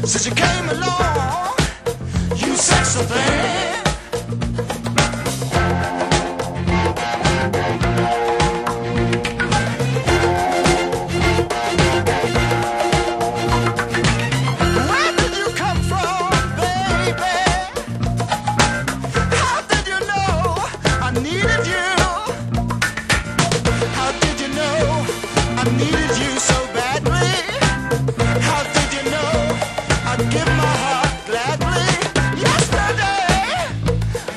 Since you came along, you sexy thing. Where did you come from, baby? How did you know I needed you? How did you know I needed you so badly? How did you know I'd give my heart gladly? Yesterday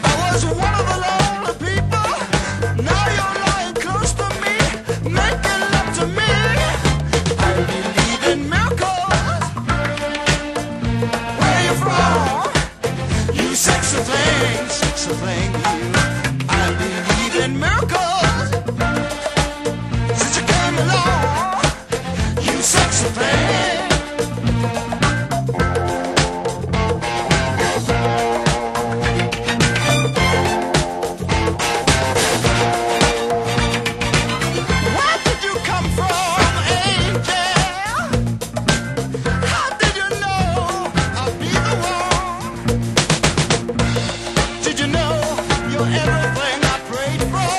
I was one of the lonely people. Now you're lying close to me, making love to me. I believe in miracles. Where you from? You sexy thing, you. I believe in miracles. Since you came along, you sexy thing. Where did you come from, angel? How did you know I'd be the one? Did you know you're everything I prayed for?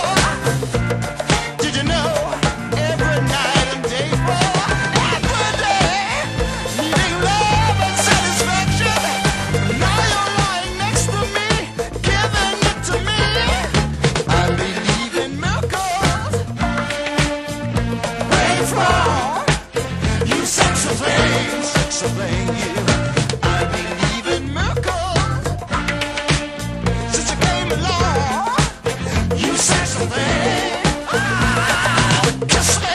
Did you know every night and day for? Every day, needing love and satisfaction. Now you're lying next to me, giving it to me. I believe in miracles. Where you from? You sexy thing, you. I believe in miracles. Since you came along, you sexy thing. Kiss me,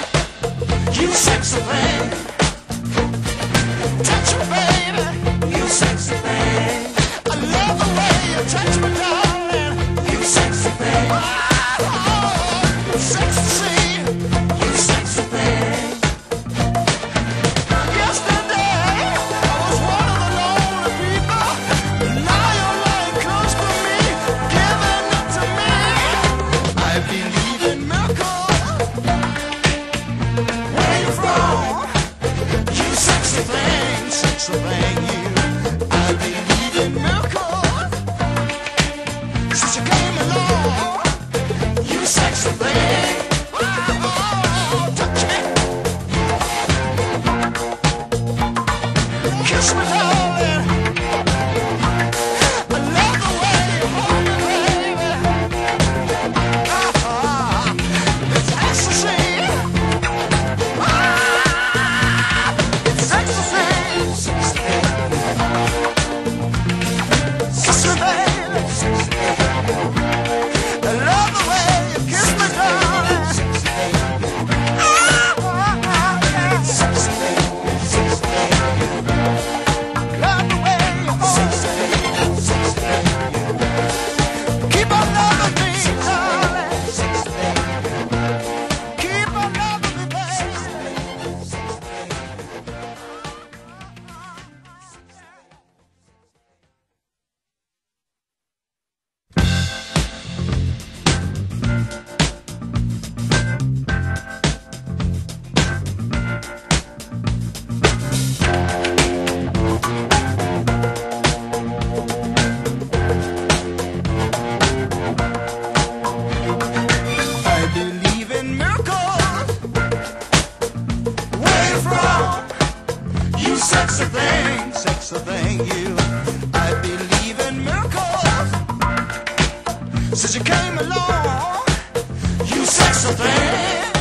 you sexy thing. Touch me, baby, you sexy thing. I love the way you touch me, darling. You sexy thing. Oh, sexy, you sexy thing. Yesterday I was one of the lonely people. Now you're lying close to me, giving it to me. I believe in miracles. Where you from? You sexy thing, you. I believe in miracles. Since you came along, you sexy thing. Oh, touch me, kiss me, darling. I love the way you hold me, baby. It's ecstasy. It's ecstasy. Kiss me, baby. I love the way you kiss me, darling. Love the way you hold me. Keep on loving me, darling. Keep on loving me, baby. I believe in miracles. Where you from? You sexy thing, you. I believe in miracles. Since you came along, you sexy thing.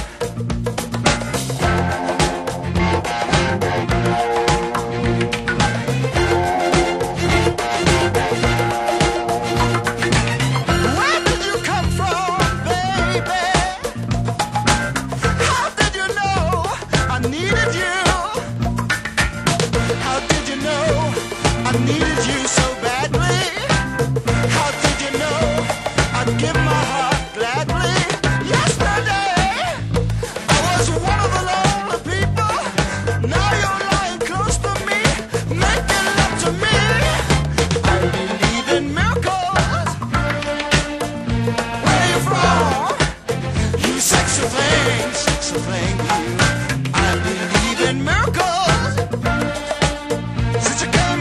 Where did you come from, baby? How did you know I needed you? How did you know I needed you so badly? How did you know I'd give my heart gladly? Yesterday I was one of the lonely people. Now you're lying close to me, making love to me. I believe in miracles. Where you from? You sexy thing, you. I believe in miracles. Since you came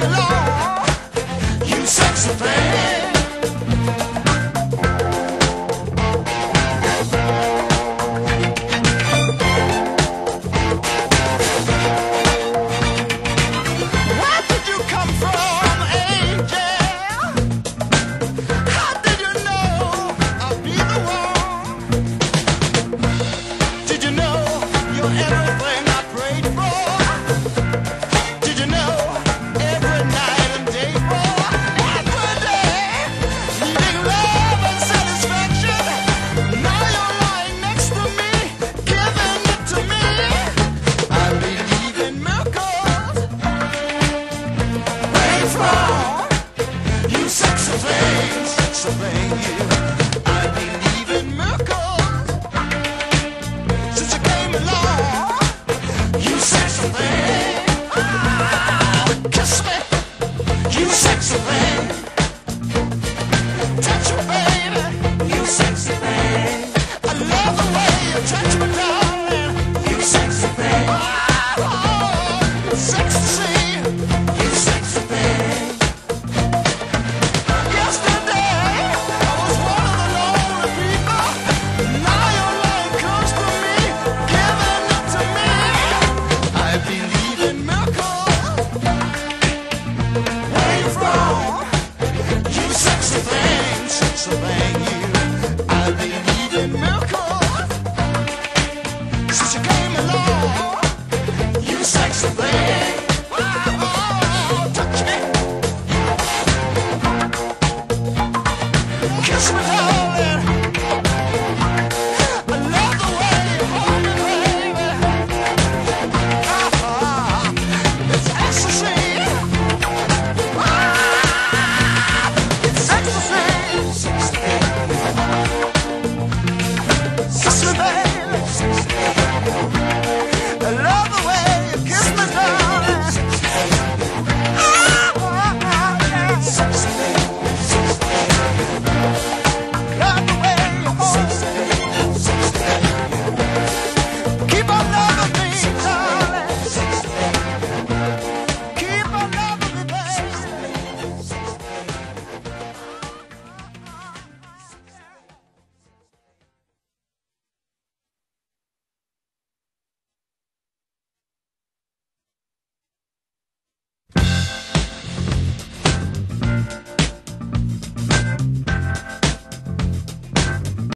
playing you.